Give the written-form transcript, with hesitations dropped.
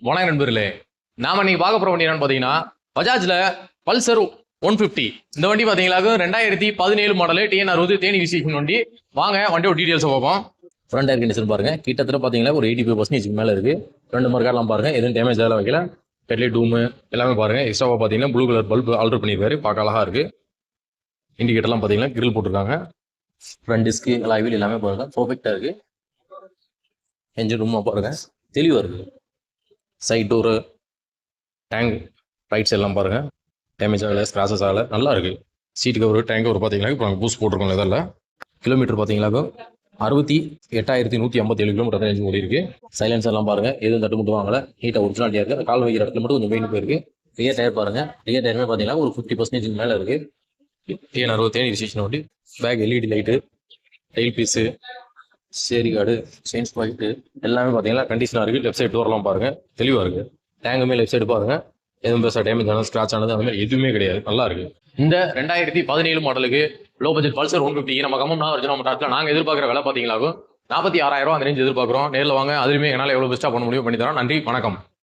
வணக்கம் நண்பர்களே. நாம இன்னைக்கு பார்க்க போற வண்டி என்னன்னு பாத்தீங்கன்னா பஜாஜ்ல பல்சர் 150. இந்த வண்டி பாத்தீங்களா 2017 மாடல் TN60 தேனி விசேஷன் வண்டி. வாங்க வண்டியோட டீடைல்ஸ் பார்ப்போம். ஃப்ரண்ட் ஏர் கண்டிஷன் பாருங்க, கிட்டத்தட்ட பாத்தீங்கன்னா ஒரு 85% மேல இருக்கு. ரெண்டு மர்கார்லாம் பாருங்க, எதுவும் டேமேஜ் ஆகல வைக்கல. ஹெட்லைட் டூம் எல்லாமே பாருங்க. எக்ஸ்ட்ராவா பாத்தீங்கன்னா ப்ளூ கலர் பல்ப் ஆல்டர் பண்ணிருக்காரு, பார்க்க அழகா இருக்கு. இண்டிகேட்டர்லாம் பாத்தீங்கன்னா கிரில் போட்டிருக்காங்க. ஃப்ரண்ட் டிஸ்க் வீல் எல்லாமே பாருங்க பர்ஃபெக்டா இருக்கு. என்ஜின் ரூம் பாருங்க, தெளிவா இருக்கு. சைட் டோரு, டேங்க், ரைட்ஸ் எல்லாம் பாருங்க, டேமேஜ் ஆகலை, ஸ்க்ராச்சஸ் ஆகலை, நல்லா இருக்கு. சீட் கவர், டேங்க் கவர் பார்த்தீங்கன்னா இப்போ நாங்கள் பூஸ்ட் போட்டிருக்கோம். இதில் கிலோமீட்டர் பார்த்தீங்கன்னாக்கோ 68,157 கிலோமீட்டர் ரேஞ்ச் ஓடி இருக்கு. சைலன்ஸ் எல்லாம் பாருங்க, எதுவும் தட்டு மட்டும் வாங்கல, நீட்டாக ஒரிஜினாலிட்டியாக இருக்கு. கால் வைக்கிற இடத்துல மட்டும் கொஞ்சம் வெயின் போயிருக்கு. ரியர் டயர் பாருங்க, ரியர் டயருமே பார்த்தீங்கன்னா ஒரு 50% மேலே இருக்கு. TN60 தேனி ரிஜிஸ்ட்ரேஷன் வண்டி. Back LED light, tail piece, sari guard, chain ஸ்பாயிட்டு எல்லாமே பார்த்தீங்கன்னா கண்டிஷனாக இருக்குது. லெஃப்ட் சைடு டோர்லாம் பாருங்க, தெளிவாக இருக்கு. டேங்குமே லெஃப்ட் சைடு பாருங்க, எதுவும் பெருசாக டேமேஜ் ஆனது, ஸ்க்ராச் ஆனது அந்த மாதிரி எதுவுமே கிடையாது, நல்லா இருக்கு. இந்த 2017 மாடலுக்கு லோ பட்ஜெட் பல்சர் 150 நம்ம கம்மம்னா ஒரிஜினல் மாடல் நாங்கள் எதிர்பார்க்குற விலை பார்த்தீங்களாகும் 46,000 அந்த ரேஞ்ச் எதிர்பார்க்குறோம். நேரில் வாங்க, அதுலேயுமே என்னால் எவ்வளோ பெஸ்ட்டாக பண்ண முடியும் பண்ணி தரோம். நன்றி, வணக்கம்.